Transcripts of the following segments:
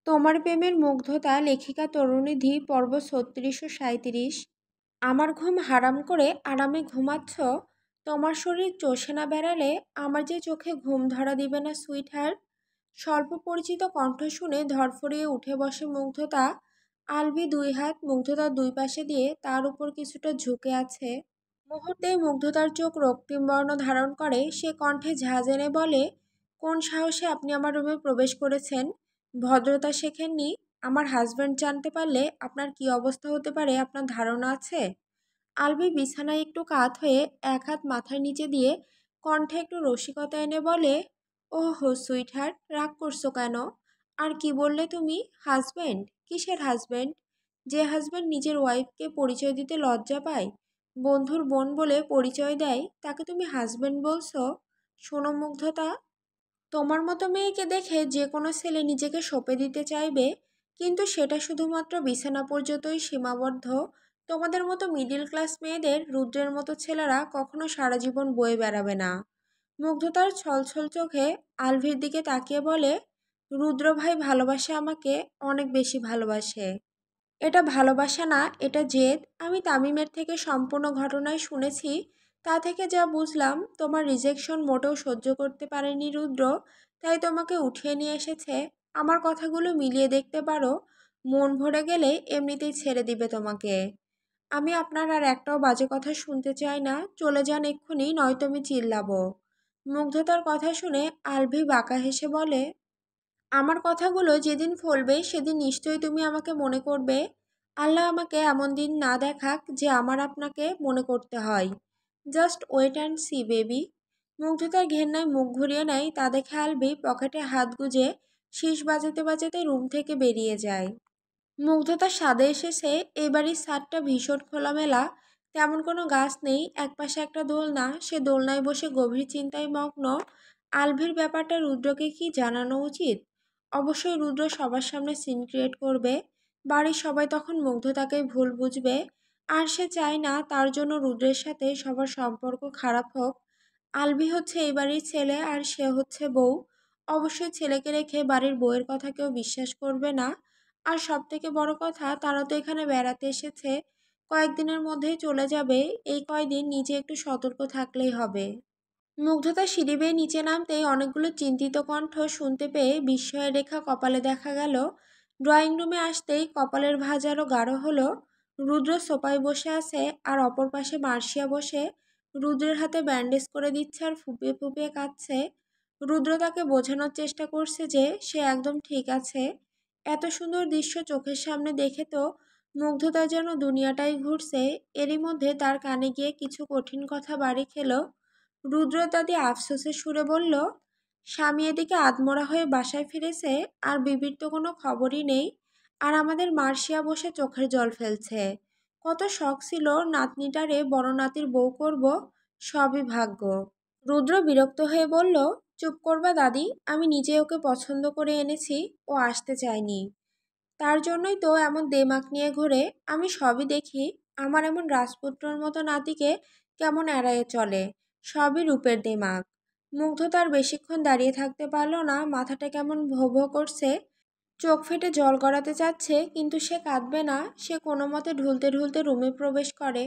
তোমার প্রেমের মুগ্ধতা লেখিকা তরুণিধি পর্ব ৩৬ ও ৩৭। আমার ঘুম হারাম করে আরামে ঘুমাচ্ছ? তোমার শরীর চষে না বেড়ালে আমার যে চোখে ঘুম ধরা দিবে না সুইটহার্ট। স্বল্প পরিচিত কণ্ঠ শুনে ধরফরিয়ে উঠে বসে মুগ্ধতা। আলভি দুই হাত মুগ্ধতার দুই পাশে দিয়ে তার উপর কিছুটা ঝুঁকে আছে। মুহূর্তেই মুগ্ধতার চোখ রক্তিম বর্ণ ধারণ করে। সে কণ্ঠে ঝাঁজ এনে বলে, কোন সাহসে আপনি আমার রুমে প্রবেশ করেছেন? ভদ্রতা শেখেননি? আমার হাজব্যান্ড জানতে পারলে আপনার কি অবস্থা হতে পারে আপনার ধারণা আছে? আলভি বিছানায় একটু কাত হয়ে এক হাত মাথার নিচে দিয়ে কণ্ঠে একটু রসিকতা এনে বলে, ও হো সুইটহার্ট, রাগ করছো কেন? আর কি বললে তুমি? হাজব্যান্ড? কিসের হাজব্যান্ড? যে হাজব্যান্ড নিজের ওয়াইফকে পরিচয় দিতে লজ্জা পায়, বন্ধুর বোন বলে পরিচয় দেয়, তাকে তুমি হাজব্যান্ড বলছো? শোনো মুগ্ধতা, তোমার মতো মেয়েকে দেখে যে কোনো ছেলে নিজেকে সঁপে দিতে চাইবে, কিন্তু সেটা শুধুমাত্র বিছানা পর্যন্তই সীমাবদ্ধ। তোমাদের মতো মিডিল ক্লাস মেয়েদের রুদ্রের মতো ছেলেরা কখনো সারা জীবন বয়ে বেড়াবে না। মুগ্ধতার ছলছল চোখে আলভির দিকে তাকিয়ে বলে, রুদ্র ভাই ভালোবাসে আমাকে, অনেক বেশি ভালোবাসে। এটা ভালোবাসা না, এটা জেদ। আমি তামিমের থেকে সম্পূর্ণ ঘটনায় শুনেছি। তা থেকে যা বুঝলাম, তোমার রিজেকশন মোটেও সহ্য করতে পারেনি রুদ্র, তাই তোমাকে উঠিয়ে নিয়ে এসেছে। আমার কথাগুলো মিলিয়ে দেখতে পারো, মন ভরে গেলে এমনিতেই ছেড়ে দিবে তোমাকে। আমি আপনার আর একটাও বাজে কথা শুনতে চাই না, চলে যান এক্ষুনি, নয়তো আমি চিল্লাবো। মুগ্ধতার কথা শুনে আলভি বাঁকা হেসে বলে, আমার কথাগুলো যেদিন ফলবে সেদিন নিশ্চয়ই তুমি আমাকে মনে করবে। আল্লাহ আমাকে এমন দিন না দেখাক যে আমার আপনাকে মনে করতে হয়। Just wait and see baby. মুগ্ধতার ঘেন্নায় মুখ ঘুরিয়ে নেয়, তা দেখে আলভি পকেটে হাত গুজে শীষ বাজাতে বাজাতে রুম থেকে বেরিয়ে যায়। মুগ্ধতার স্বাদে এসেছে এই বাড়ির ছাদটা ভীষণ খোলামেলা, তেমন কোনো গাছ নেই, একপাশে একটা দোলনা। সে দোলনায় বসে গভীর চিন্তায় মগ্ন। আলভির ব্যাপারটা রুদ্রকে কি জানানো উচিত? অবশ্যই রুদ্র সবার সামনে সিন ক্রিয়েট করবে, বাড়ির সবাই তখন মুগ্ধতাকেই ভুল বুঝবে। আর সে চায় না তার জন্য রুদ্রের সাথে সবার সম্পর্ক খারাপ হোক। আলভি হচ্ছে এই বাড়ির ছেলে আর সে হচ্ছে বউ। অবশ্যই ছেলেকে রেখে বাড়ির বউয়ের কথা কেউ বিশ্বাস করবে না। আর সবথেকে বড় কথা, তারা তো এখানে বেড়াতে এসেছে, কয়েকদিনের মধ্যেই চলে যাবে। এই কয়দিন নিজে একটু সতর্ক থাকলেই হবে। মুগ্ধতা সিঁড়ি বেয়ে নিচে নামতেই অনেকগুলো চিন্তিত কণ্ঠ শুনতে পেয়ে বিস্ময়ের রেখা কপালে দেখা গেল। ড্রয়িং রুমে আসতেই কপালের ভাঁজ আরও গাঢ় হলো। রুদ্র সোফায় বসে আছে আর অপর পাশে মার্শিয়া বসে রুদ্রের হাতে ব্যান্ডেজ করে দিচ্ছে আর ফুপিয়ে ফুপিয়ে কাঁদছে। রুদ্র তাকে বোঝানোর চেষ্টা করছে যে সে একদম ঠিক আছে। এত সুন্দর দৃশ্য চোখের সামনে দেখে তো মুগ্ধতা যেন দুনিয়াটাই ঘুরছে। এরই মধ্যে তার কানে গিয়ে কিছু কঠিন কথা বাড়ি খেলো। রুদ্র দাদি আফসোসের সুরে বলল, স্বামী এদিকে আধমরা হয়ে বাসায় ফিরেছে আর বিবির তো কোনো খবরই নেই। আর আমাদের মার্শিয়া বসে চোখের জল ফেলছে। কত শখ ছিল নাতনিটারে বড় নাতির বউ করব, সবই ভাগ্য। রুদ্র বিরক্ত হয়ে বলল, চুপ করবা দাদি, আমি নিজে ওকে পছন্দ করে এনেছি, ও আসতে চায়নি। তার জন্যই তো এমন দেমাক নিয়ে ঘোরে। আমি সবই দেখি, আমার এমন রাজপুত্রর মতো নাতিকে কেমন এড়ায়ে চলে। সবই রূপের দেমাক। মুগ্ধ তার বেশিক্ষণ দাঁড়িয়ে থাকতে পারল না, মাথাটা কেমন ভো ভো করছে, চোখ ফেটে জল গড়াতে চাচ্ছে, কিন্তু সে কাঁদবে না। সে কোনো মতে ঢুলতে ঢুলতে রুমে প্রবেশ করে।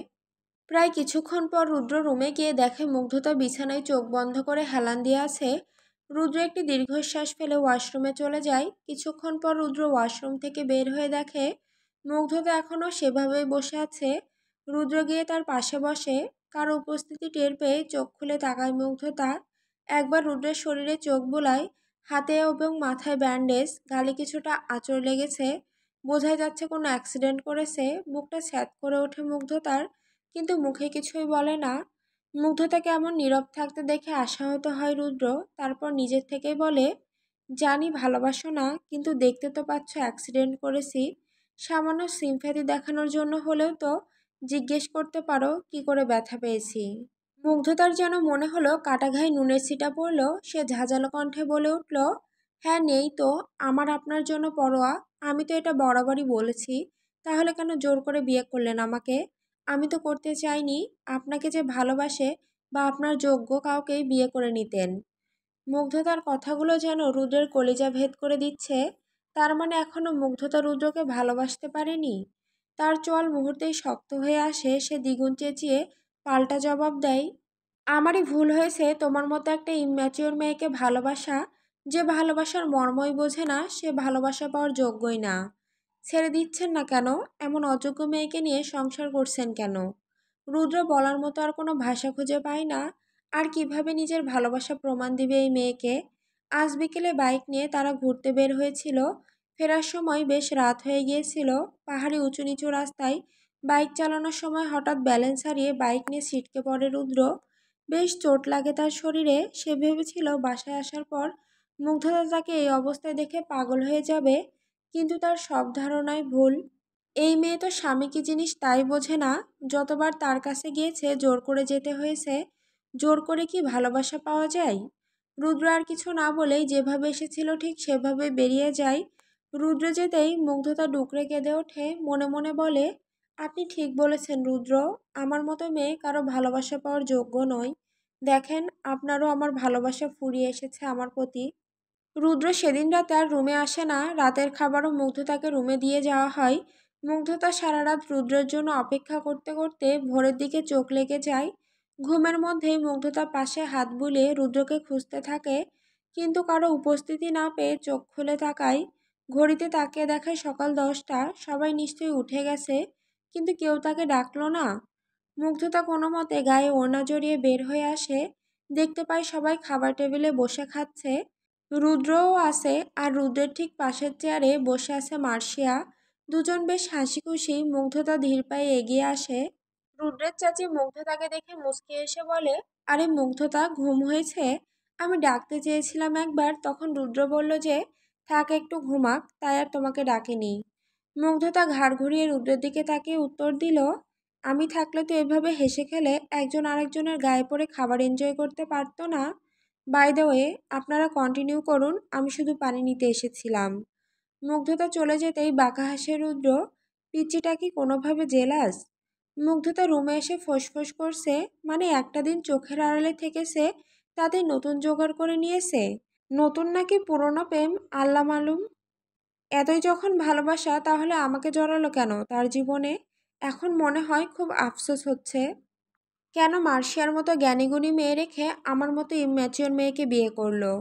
প্রায় কিছুক্ষণ পর রুদ্র রুমে গিয়ে দেখে মুগ্ধতা বিছানায় চোখ বন্ধ করে হেলান দিয়ে আছে। রুদ্র একটি দীর্ঘশ্বাস ফেলে ওয়াশরুমে চলে যায়। কিছুক্ষণ পর রুদ্র ওয়াশরুম থেকে বের হয়ে দেখে মুগ্ধতা এখনও সেভাবেই বসে আছে। রুদ্র গিয়ে তার পাশে বসে। কারো উপস্থিতি টের পেয়ে চোখ খুলে তাকায় মুগ্ধতা। একবার রুদ্রের শরীরে চোখ বুলায়, হাতে এবং মাথায় ব্যান্ডেজ, গালে কিছুটা আঁচড় লেগেছে, বোঝাই যাচ্ছে কোনো অ্যাক্সিডেন্ট করেছে। বুকটা স্যাঁত করে ওঠে মুগ্ধতার, কিন্তু মুখে কিছুই বলে না। মুগ্ধতাকে এমন নীরব থাকতে দেখে আশাহত হয় রুদ্র। তারপর নিজের থেকেই বলে, জানি ভালোবাসো না, কিন্তু দেখতে তো পাচ্ছ অ্যাক্সিডেন্ট করেছি। সামান্য সিম্প্যাথি দেখানোর জন্য হলেও তো জিজ্ঞেস করতে পারো কি করে ব্যথা পেয়েছি। মুগ্ধতার যেন মনে হলো কাটা ঘায়ে নুনের ছিটা পড়ল। সে ঝাঁঝালো কণ্ঠে বলে উঠল, হ্যাঁ নেই তো, আমার আপনার জন্য পরোয়া। আমি তো এটা বরাবরই বলেছি, তাহলে কেন জোর করে বিয়ে করলেন আমাকে? আমি তো করতে চাইনি। আপনাকে যে ভালোবাসে বা আপনার যোগ্য কাউকেই বিয়ে করে নিতেন। মুগ্ধতার কথাগুলো যেন রুদ্রের কলিজা ভেদ করে দিচ্ছে। তার মানে এখনো মুগ্ধতা রুদ্রকে ভালোবাসতে পারেনি। তার চোয়াল মুহূর্তেই শক্ত হয়ে আসে, সে দ্বিগুণ চেঁচিয়ে পাল্টা জবাব দেয়, আমারই ভুল হয়েছে তোমার মতো একটা ইম্যাচিওর মেয়েকে ভালোবাসা। যে ভালোবাসার মর্মই বোঝে না সে ভালোবাসা পাওয়ার যোগ্যই না। ছেড়ে দিচ্ছেন না কেন? এমন অযোগ্য মেয়েকে নিয়ে সংসার করছেন কেন? রুদ্র বলার মতো আর কোনো ভাষা খুঁজে পায় না। আর কিভাবে নিজের ভালোবাসা প্রমাণ দিবে এই মেয়েকে? আজ বিকেলে বাইক নিয়ে তারা ঘুরতে বের হয়েছিল। ফেরার সময় বেশ রাত হয়ে গিয়েছিল। পাহাড়ি উঁচু নিচু রাস্তায় বাইক চালানোর সময় হঠাৎ ব্যালেন্স হারিয়ে বাইক নিয়ে ছিটকে পড়ে রুদ্র। বেশ চোট লাগে তার শরীরে। সে ভেবেছিল বাসায় আসার পর মুগ্ধতা তাকে এই অবস্থায় দেখে পাগল হয়ে যাবে, কিন্তু তার সব ধারণাই ভুল। এই মেয়ে তো স্বামী কি জিনিস তাই বোঝে না। যতবার তার কাছে গিয়েছে জোর করে যেতে হয়েছে। জোর করে কি ভালোবাসা পাওয়া যায়? রুদ্র আর কিছু না বলেই যেভাবে এসেছিল ঠিক সেভাবে বেরিয়ে যায়। রুদ্র যেতেই মুগ্ধতা ডুকরে কেঁদে ওঠে, মনে মনে বলে, আপনি ঠিক বলেছেন রুদ্র, আমার মতো মেয়ে কারো ভালোবাসা পাওয়ার যোগ্য নয়। দেখেন, আপনারও আমার ভালোবাসা ফুরিয়ে এসেছে আমার প্রতি। রুদ্র সেদিন রাতে আর রুমে আসে না। রাতের খাবারও মুগ্ধতাকে রুমে দিয়ে যাওয়া হয়। মুগ্ধতা সারা রাত রুদ্রের জন্য অপেক্ষা করতে করতে ভোরের দিকে চোখ লেগে যায়। ঘুমের মধ্যেই মুগ্ধতা পাশে হাত বুলিয়ে রুদ্রকে খুঁজতে থাকে, কিন্তু কারো উপস্থিতি না পেয়ে চোখ খুলে তাকায়। ঘড়িতে তাকিয়ে দেখে সকাল 10টা। সবাই নিশ্চয়ই উঠে গেছে, কিন্তু কেউ তাকে ডাকলো না। মুগ্ধতা কোনো মতে গায়ে ওড়না জড়িয়ে বের হয়ে আসে। দেখতে পায় সবাই খাবার টেবিলে বসে খাচ্ছে। রুদ্রও আছে, আর রুদ্রের ঠিক পাশের চেয়ারে বসে আছে মার্শিয়া। দুজন বেশ হাসি খুশি। মুগ্ধতা ধীর পায়ে এগিয়ে আসে। রুদ্রের চাচি মুগ্ধতাকে দেখে মুচকি এসে বলে, আরে মুগ্ধতা, ঘুম হয়েছে? আমি ডাকতে চেয়েছিলাম একবার, তখন রুদ্র বলল যে থাক একটু ঘুমাক, তাই আর তোমাকে ডাকিনি। মুগ্ধতা ঘাড় ঘুরিয়ে রুদ্রের দিকে তাকিয়ে উত্তর দিল, আমি থাকলে তো এভাবে হেসে খেলে একজন আরেকজনের গায়ে পড়ে খাবার এনজয় করতে পারতো না। বাই দ্য ওয়ে, আপনারা কন্টিনিউ করুন, আমি শুধু পানি নিতে এসেছিলাম। মুগ্ধতা চলে যেতেই বাঁকা হাসে রুদ্র, পিচ্চিটা কি কোনোভাবে জেলাস? মুগ্ধতা রুমে এসে ফোঁসফোঁস করছে, মানে একটা দিন চোখের আড়ালে থেকেছে, তাতে নতুন জোগাড় করে নিয়েছে। নতুন নাকি পুরনো প্রেম, আল্লাহ মালুম। এতই যখন ভালোবাসা তাহলে আমাকে জড়ালো কেন তার জীবনে? এখন মনে হয় খুব আফসোস হচ্ছে। কেন মার্শিয়ার মতো জ্ঞানীগুণী মেয়ে রেখে আমার মতো ইম্যাচিওর মেয়েকে বিয়ে করলো?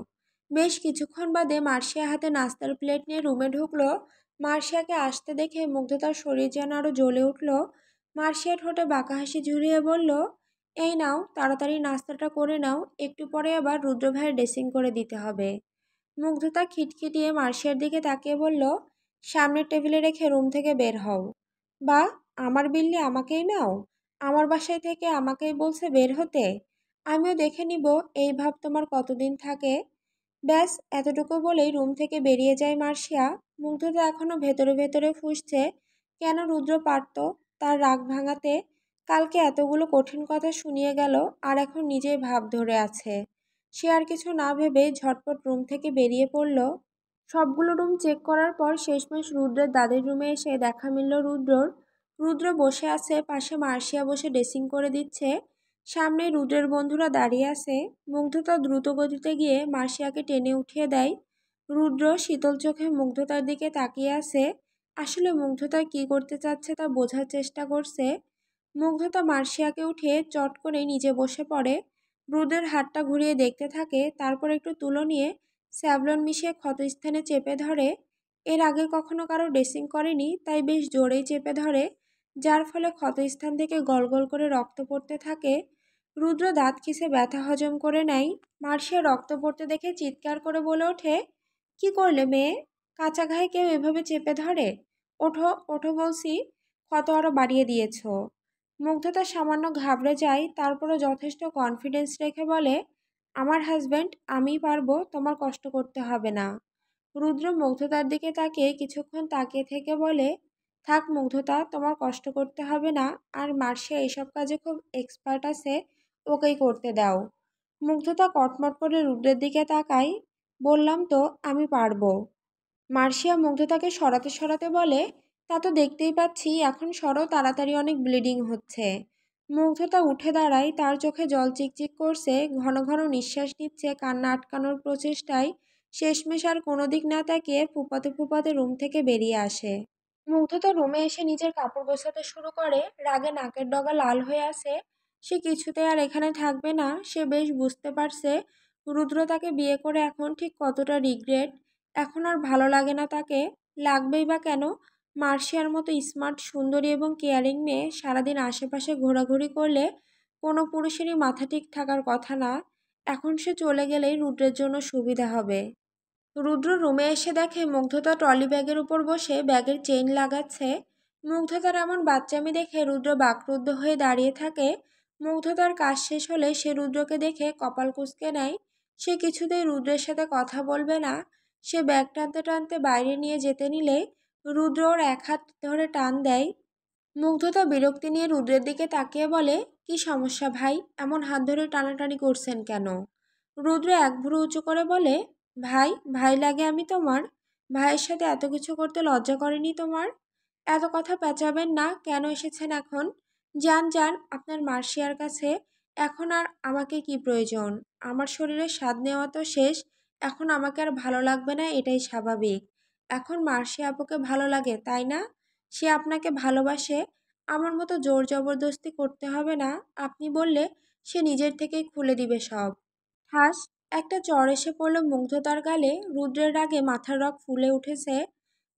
বেশ কিছুক্ষণ বাদে মার্শিয়া হাতে নাস্তার প্লেট নিয়ে রুমে ঢুকলো। মার্শিয়াকে আসতে দেখে মুগ্ধতার শরীর যেন আরো জ্বলে উঠল। মার্শিয়া ঠোঁটে বাঁকা হাসি ঝুরিয়ে বলল, এই নাও, তাড়াতাড়ি নাস্তাটা করে নাও, একটু পরে আবার রুদ্র ভাইয়ের ড্রেসিং করে দিতে হবে। মুগ্ধতা খিটখিটিয়ে মার্শিয়ার দিকে তাকিয়ে বলল, সামনের টেবিলে রেখে রুম থেকে বের হও। বা, আমার বিল্লি আমাকেই নাও? আমার বাসায় থেকে আমাকেই বলছে বের হতে? আমিও দেখে নিব এই ভাব তোমার কতদিন থাকে। ব্যাস, এতটুকু বলেই রুম থেকে বেরিয়ে যায় মার্শিয়া। মুগ্ধতা এখনো ভেতরে ভেতরে ফুঁসছে, কেন রুদ্র পারত তার রাগ ভাঙাতে। কালকে এতগুলো কঠিন কথা শুনিয়ে গেল, আর এখন নিজেই ভাব ধরে আছে। সে আর কিছু না ভেবে ঝটপট রুম থেকে বেরিয়ে পড়ল। সবগুলো রুম চেক করার পর শেষমেশ রুদ্রের দাদির রুমে এসে দেখা মিলল রুদ্রর। রুদ্র বসে আছে, পাশে মার্শিয়া বসে ড্রেসিং করে দিচ্ছে। সামনে রুদ্রের বন্ধুরা দাঁড়িয়ে আছে। মুগ্ধতা দ্রুত গতিতে গিয়ে মার্শিয়াকে টেনে উঠিয়ে দেয়। রুদ্র শীতল চোখে মুগ্ধতার দিকে তাকিয়ে আছে। আসলে মুগ্ধতা কি করতে চাচ্ছে তা বোঝার চেষ্টা করছে। মুগ্ধতা মার্শিয়াকে উঠিয়ে চট করে নিজে বসে পড়ে। রুদ্রের হাতটা ঘুরিয়ে দেখতে থাকে, তারপর একটু তুলো নিয়ে স্যাভলন মিশিয়ে ক্ষতস্থানে চেপে ধরে। এর আগে কখনো কারো ড্রেসিং করেনি, তাই বেশ জোরেই চেপে ধরে, যার ফলে ক্ষতস্থান থেকে গলগল করে রক্ত পড়তে থাকে। রুদ্র দাঁত খিসে ব্যথা হজম করে নেয়। মার্শিয়া রক্ত পড়তে দেখে চিৎকার করে বলে ওঠে, কি করলে মেয়ে? কাঁচা ঘায়ে কেউ এভাবে চেপে ধরে? ওঠো ওঠো বলছি, ক্ষত আরো বাড়িয়ে দিয়েছ। মুগ্ধতা সামান্য ঘাবড়ে যায়, তারপরও যথেষ্ট কনফিডেন্স রেখে বলে, আমার হাজব্যান্ড, আমিই পারবো, তোমার কষ্ট করতে হবে না। রুদ্র মুগ্ধতার দিকে তাকিয়ে কিছুক্ষণ তাকিয়ে থেকে বলে, থাক মুগ্ধতা, তোমার কষ্ট করতে হবে না, আর মার্শিয়া এসব কাজে খুব এক্সপার্ট আছে, ওকেই করতে দাও। মুগ্ধতা কটমট করে রুদ্রের দিকে তাকায়, বললাম তো আমি পারবো। মার্শিয়া মুগ্ধতাকে সরাতে সরাতে বলে, তা তো দেখতেই পাচ্ছি, এখন সরো তাড়াতাড়ি, অনেক ব্লিডিং হচ্ছে। মুগ্ধতা উঠে দাঁড়ায়, তার চোখে জল চিকচিক করছে, ঘন ঘন নিঃশ্বাস নিচ্ছে কান্না আটকানোর প্রচেষ্টায়। শেষমেশ আর কোনো দিক না তাকিয়ে ফুপাতে ফুপাতে রুম থেকে বেরিয়ে আসে। মুগ্ধ তো রুমে এসে নিজের কাপড় গোছাতে শুরু করে। রাগে নাকের ডগা লাল হয়ে আসে। সে কিছুতে আর এখানে থাকবে না। সে বেশ বুঝতে পারছে রুদ্র তাকে বিয়ে করে এখন ঠিক কতটা রিগ্রেট। এখন আর ভালো লাগে না তাকে। লাগবেই বা কেন? মার্শিয়ার মতো স্মার্ট, সুন্দরী এবং কেয়ারিং মেয়ে সারাদিন আশেপাশে ঘোরাঘুরি করলে কোনো পুরুষেরই মাথা ঠিক থাকার কথা না। এখন সে চলে গেলেই রুদ্রের জন্য সুবিধা হবে। রুদ্র রুমে এসে দেখে মুগ্ধতা ট্রলি ব্যাগের উপর বসে ব্যাগের চেইন লাগাচ্ছে। মুগ্ধতার এমন বাচ্চামি দেখে রুদ্র বাকরুদ্ধ হয়ে দাঁড়িয়ে থাকে। মুগ্ধতার কাজ শেষ হলে সে রুদ্রকে দেখে কপাল কুঁচকে নেয়। সে কিছুতেই রুদ্রের সাথে কথা বলবে না। সে ব্যাগ টানতে টানতে বাইরে নিয়ে যেতে নিলে রুদ্র ওর এক হাত ধরে টান দেয়। মুগ্ধতা বিরক্তি নিয়ে রুদ্রের দিকে তাকিয়ে বলে, কি সমস্যা ভাই? এমন হাত ধরে টানাটানি করছেন কেন? রুদ্র এক ভ্রু উঁচু করে বলে, ভাই ভাই লাগে আমি তোমার? ভাইয়ের সাথে এত কিছু করতে লজ্জা করেনি তোমার? এত কথা পেঁচাবেন না। কেন এসেছেন এখন? যান যান আপনার মার্শিয়ার কাছে। এখন আর আমাকে কি প্রয়োজন? আমার শরীরের স্বাদ নেওয়া তো শেষ। এখন আমাকে আর ভালো লাগবে না, এটাই স্বাভাবিক। এখন মার্শিয়া আপুকে ভালো লাগে, তাই না? সে আপনাকে ভালোবাসে। আমার মতো জোর জবরদস্তি করতে হবে না। আপনি বললে সে নিজের থেকেই খুলে দিবে সব। ঠাস একটা চড় এসে পড়ল মুগ্ধতার গালে। রুদ্রের রাগে মাথার রগ ফুলে উঠেছে।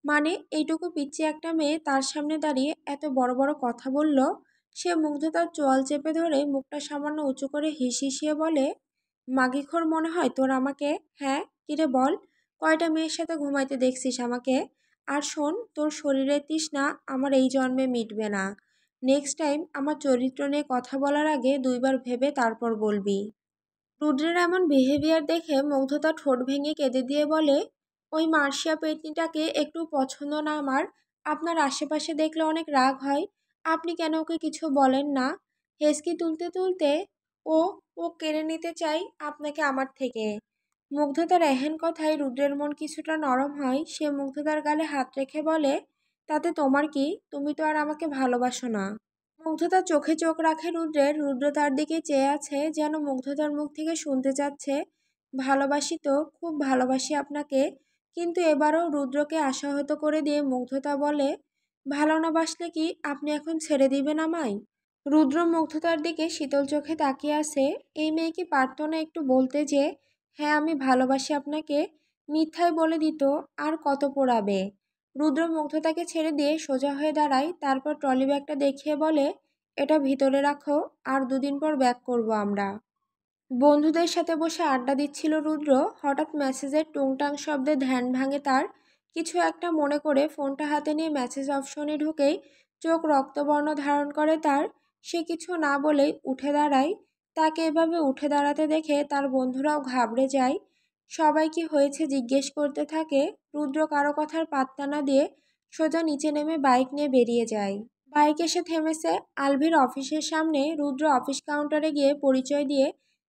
মানে এইটুকু পিচ্চি একটা মেয়ে তার সামনে দাঁড়িয়ে এত বড় বড় কথা বলল। সে মুগ্ধতার চোয়াল চেপে ধরে মুখটা সামান্য উঁচু করে হিসিয়ে বলে, মাগিখোর মনে হয় তোর আমাকে? হ্যাঁ, কিরে বল, কয়টা মেয়ের সাথে ঘুমাইতে দেখছিস আমাকে? আর শোন, তোর শরীরের তৃষ্ণা আমার এই জন্মে মিটবে না। নেক্সট টাইম আমার চরিত্র নিয়ে কথা বলার আগে দুইবার ভেবে তারপর বলবি। রুদ্রের এমন বিহেভিয়ার দেখে মুগ্ধতা ঠোঁট ভেঙে কেঁদে দিয়ে বলে, ওই মার্শিয়া পেতনিটাকে একটু পছন্দ না আমার। আপনার আশেপাশে দেখলে অনেক রাগ হয়। আপনি কেন ওকে কিছু বলেন না? হেসকি তুলতে তুলতে ও ও কেড়ে নিতে চাই আপনাকে আমার থেকে। মুগ্ধতার এহেন কথায় রুদ্রের মন কিছুটা নরম হয়। সে মুগ্ধতার গালে হাত রেখে বলে, তাতে তোমার কি? তুমি তো আর আমাকে ভালোবাসো না। মুগ্ধতার চোখে চোখ রাখে রুদ্রের। রুদ্র তার দিকে চেয়ে আছে, যেন মুগ্ধতার মুখ থেকে শুনতে চাচ্ছে, ভালোবাসি তো, খুব ভালোবাসি আপনাকে। কিন্তু এবারও রুদ্রকে আশাহত করে দিয়ে মুগ্ধতা বলে, ভালো না বাসলে কি আপনি এখন ছেড়ে দিবেন আমায়? রুদ্র মুগ্ধতার দিকে শীতল চোখে তাকিয়ে আছে। এই মেয়ে কি পারতো না একটু বলতে যে, হ্যাঁ আমি ভালোবাসি আপনাকে? মিথ্যায় বলে দিত, আর কত পোড়াবে। রুদ্র মুগ্ধতাকে ছেড়ে দিয়ে সোজা হয়ে দাঁড়ায়। তারপর ট্রলি ব্যাগটা দেখিয়ে বলে, এটা ভিতরে রাখো, আর দুদিন পর ব্যাক করব আমরা। বন্ধুদের সাথে বসে আড্ডা দিচ্ছিল রুদ্র। হঠাৎ মেসেজের টুংটাং শব্দে ধ্যান ভাঙে তার। কিছু একটা মনে করে ফোনটা হাতে নিয়ে মেসেজ অপশনে ঢুকেই চোখ রক্তবর্ণ ধারণ করে তার। সে কিছু না বলেই উঠে দাঁড়ায়। তাকে এভাবে উঠে দাঁড়াতে দেখে তার বন্ধুরাও ঘাবড়ে যায়। সবাই কি হয়েছে জিজ্ঞেস করতে থাকে। রুদ্র কারো কথার পাত্তা না দিয়ে সোজা নিচে নেমে বাইক নিয়ে বেরিয়ে যায়। বাইক এসে থেমেছে আলভির অফিসের সামনে। রুদ্র অফিস কাউন্টারে গিয়ে পরিচয় দিয়ে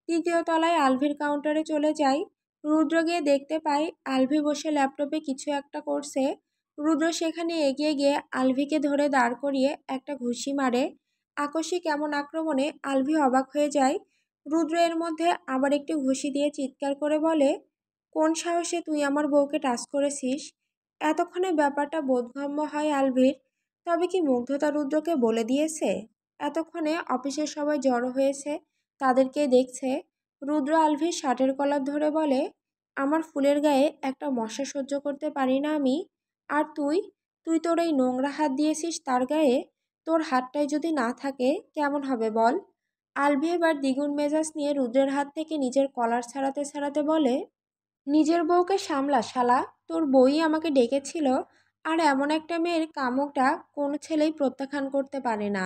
তৃতীয় তলায় আলভির কাউন্টারে চলে যায়। রুদ্র গিয়ে দেখতে পায় আলভি বসে ল্যাপটপে কিছু একটা করছে। রুদ্র সেখানে এগিয়ে গিয়ে আলভিকে ধরে দাঁড় করিয়ে একটা ঘুষি মারে। আকস্মিক এমন আক্রমণে আলভি অবাক হয়ে যায়। রুদ্র এর মধ্যে আবার একটি ঘুষি দিয়ে চিৎকার করে বলে, কোন সাহসে তুই আমার বউকে টাচ করেছিস? এতক্ষণে ব্যাপারটা বোধগম্য হয় আলভির। তবে কি মুগ্ধতা রুদ্রকে বলে দিয়েছে? এতক্ষণে অফিসের সবাই জড়ো হয়েছে, তাদেরকে দেখছে। রুদ্র আলভির শার্টের কলার ধরে বলে, আমার ফুলের গায়ে একটা মশা সহ্য করতে পারি না আমি। আর তুই তুই তোর এই নোংরা হাত দিয়েছিস তার গায়ে। তোর হাতটাই যদি না থাকে কেমন হবে বল? আলভি এবার দ্বিগুণ মেজাজ নিয়ে রুদ্রের হাত থেকে নিজের কলার ছাড়াতে ছাড়াতে বলে, নিজের বউকে সামলা শালা। তোর বউই আমাকে ডেকেছিল। আর এমন একটা মেয়ের কামকটা কোনো ছেলেই প্রত্যাখ্যান করতে পারে না।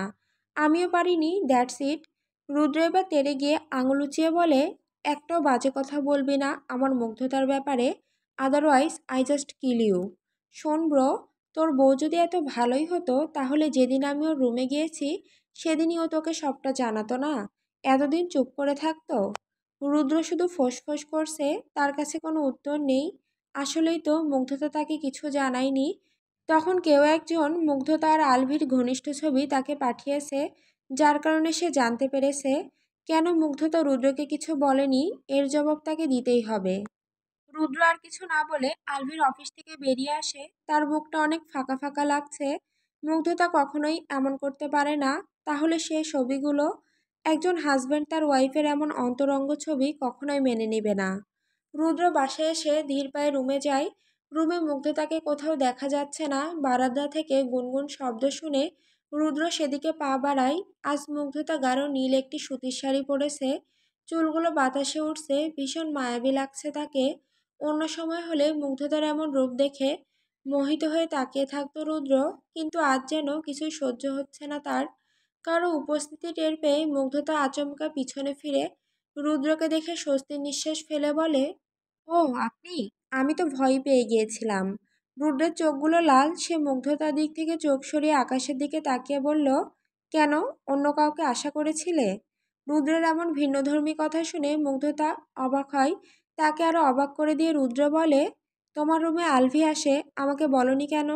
আমিও পারিনি, দ্যাটস ইট। রুদ্র এবার তেড়ে গিয়ে আঙুল উঁচিয়ে বলে, একটাও বাজে কথা বলবি না আমার মুগ্ধতার ব্যাপারে, otherwise I just kill you. শোন ব্রো, তোর বউ যদি এত ভালোই হতো তাহলে যেদিন আমি ওর রুমে গিয়েছি সেদিনই ও তোকে সবটা জানাতো না? এতদিন চুপ করে থাকতো? রুদ্র শুধু ফোঁস করছে, তার কাছে কোনো উত্তর নেই। আসলেই তো মুগ্ধতা তাকে কিছু জানায়নি। তখন কেউ একজন মুগ্ধতা আর আলভির ঘনিষ্ঠ ছবি তাকে পাঠিয়েছে, যার কারণে সে জানতে পেরেছে কেন মুগ্ধতা রুদ্রকে কিছু বলেনি। এর জবাব তাকে দিতেই হবে। রুদ্র আর কিছু না বলে আলভির অফিস থেকে বেরিয়ে আসে। তার বুকটা অনেক ফাঁকা ফাঁকা লাগছে। মুগ্ধতা কখনোই এমন করতে পারে না। তাহলে সে ছবিগুলো, একজন হাজবেন্ড তার ওয়াইফের এমন অন্তরঙ্গ ছবি কখনোই মেনে নেবে না। রুদ্র বাসায় এসে ধীর পায়ে রুমে যায়। রুমে মুগ্ধতাকে কোথাও দেখা যাচ্ছে না। বারান্দা থেকে গুনগুন শব্দ শুনে রুদ্র সেদিকে পা বাড়ায়। আজ মুগ্ধতা গাঢ় নীল একটি সুতির শাড়ি পরেছে। চুলগুলো বাতাসে উঠছে, ভীষণ মায়াবী লাগছে তাকে। অন্য সময় হলে মুগ্ধতার এমন রূপ দেখে মোহিত হয়ে তাকিয়ে থাকতো রুদ্র, কিন্তু আজ যেন কিছুই সহ্য হচ্ছে না তার। কারো উপস্থিতি টের পেয়ে মুগ্ধতা আচমকা পিছনে ফিরে রুদ্রকে দেখে স্বস্তির নিঃশ্বাস ফেলে বলে, ও আপনি? আমি তো ভয় পেয়ে গিয়েছিলাম। রুদ্রের চোখগুলো লাল। সে মুগ্ধতার দিক থেকে চোখ সরিয়ে আকাশের দিকে তাকিয়ে বলল, কেন? অন্য কাউকে আশা করেছিলে? রুদ্রের এমন ভিন্নধর্মী কথা শুনে মুগ্ধতা অবাক হয়। তাকে আরো অবাক করে দিয়ে রুদ্র বলে, তোমার রুমে আলভি আসে, আমাকে বলনি কেন?